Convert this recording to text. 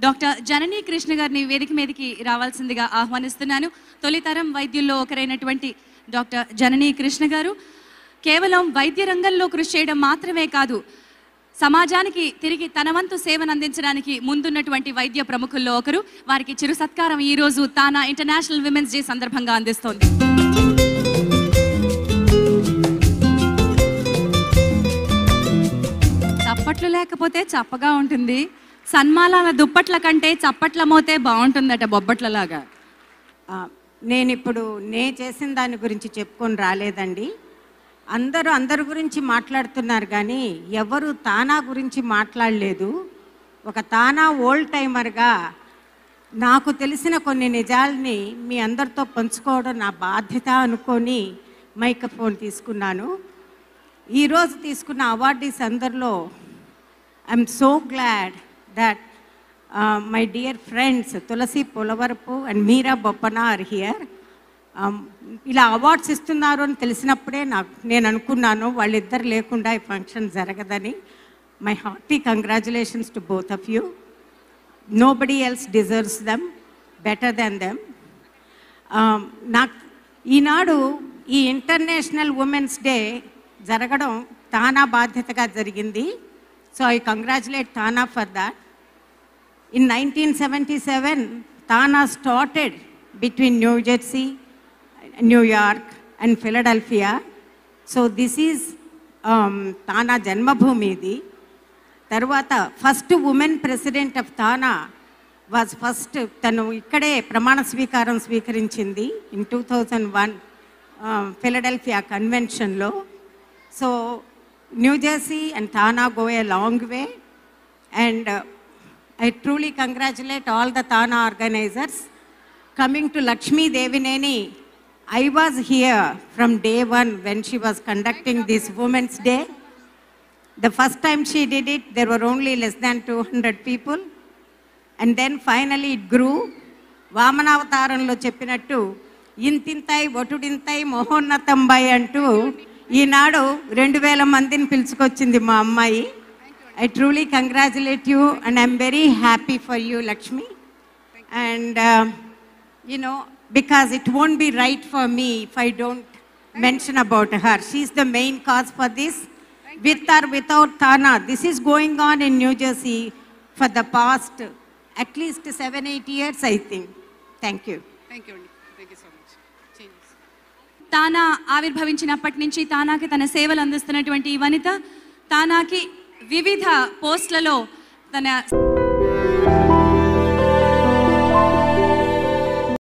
Doctor జననీ కృష్ణ గారిని వేదిక మీదకి రావాల్సిందిగా ఆహ్వానిస్తున్నాను. తొలితరం వైద్యుల్లో ఒకరైనటువంటి డాక్టర్ జననీ కృష్ణ గారు కేవలం వైద్య రంగంలో కృషి చేయడం మాత్రమే కాదు, సమాజానికి తిరిగి తన వంతు సేవను అందించడానికి ముందున్నటువంటి వైద్య ప్రముఖుల్లో ఒకరు. వారికి చిరు సత్కారం ఈరోజు తానా ఇంటర్నేషనల్ విమెన్స్ డే సందర్భంగా అందిస్తోంది. చప్పట్లు లేకపోతే చప్పగా ఉంటుంది, సన్మానాల దుప్పట్ల కంటే చప్పట్ల మోతే బాగుంటుందట బొబ్బట్లలాగా. నేను ఇప్పుడు చేసిన దాని గురించి చెప్పుకొని రాలేదండి. అందరి గురించి మాట్లాడుతున్నారు కానీ ఎవరు తానా గురించి మాట్లాడలేదు. ఒక తానా ఓల్డ్ టైమర్గా నాకు తెలిసిన కొన్ని నిజాలని మీ అందరితో పంచుకోవడం నా బాధ్యత అనుకొని మైక్రోఫోన్ తీసుకున్నాను. ఈరోజు తీసుకున్న అవార్డీస్ అందరిలో I'm so glad that my dear friends Tulasi Polavarapu and Meera Boppana are here. ఇలా అవార్డ్స్ ఇస్తున్నారు అని తెలిసినప్పుడే నేను అనుకున్నాను వాళ్ళిద్దరు లేకుండా ఈ ఫంక్షన్ జరగదని. My hearty congratulations to both of you. Nobody else deserves them better than them. నాకు ఈనాడు ఈ ఇంటర్నేషనల్ ఉమెన్స్ డే జరగడం తానా బాధ్యతగా జరిగింది. So I congratulate TANA for that. In 1977, Tana started between New Jersey, New York and Philadelphia. So this is Tana Janmabhumi. Tarvata first woman president of Tana was first tanu ikkade pramana swikaram swikarinchindi in 2001 Philadelphia convention lo. So New Jersey and Tana go a long way, and I truly congratulate all the Tana organizers. Coming to Lakshmi Devineni, I was here from day one when she was conducting this Women's Day. The first time she did it, there were only less than 200 people. And then finally it grew. Vamanavataranlo cheppinattu, intintai, otudintai, mohonnatambai antu, ఈనాడు 2000 మందిని పిలుచుకొచ్చింది మా అమ్మాయి. I truly congratulate you and I'm very happy for you, Lakshmi. And you know, because it won't be right for me if I don't mention about her. She's the main cause for this. With or without Tana, this is going on in New Jersey for the past at least 7-8 years, I think. Thank you. Thank you. Thank you so much. తానా ఆవిర్భవించినప్పటి నుంచి తానాకి తన సేవలు అందిస్తున్నటువంటి ఈ వనిత తానాకి వివిధ పోస్టులలో తన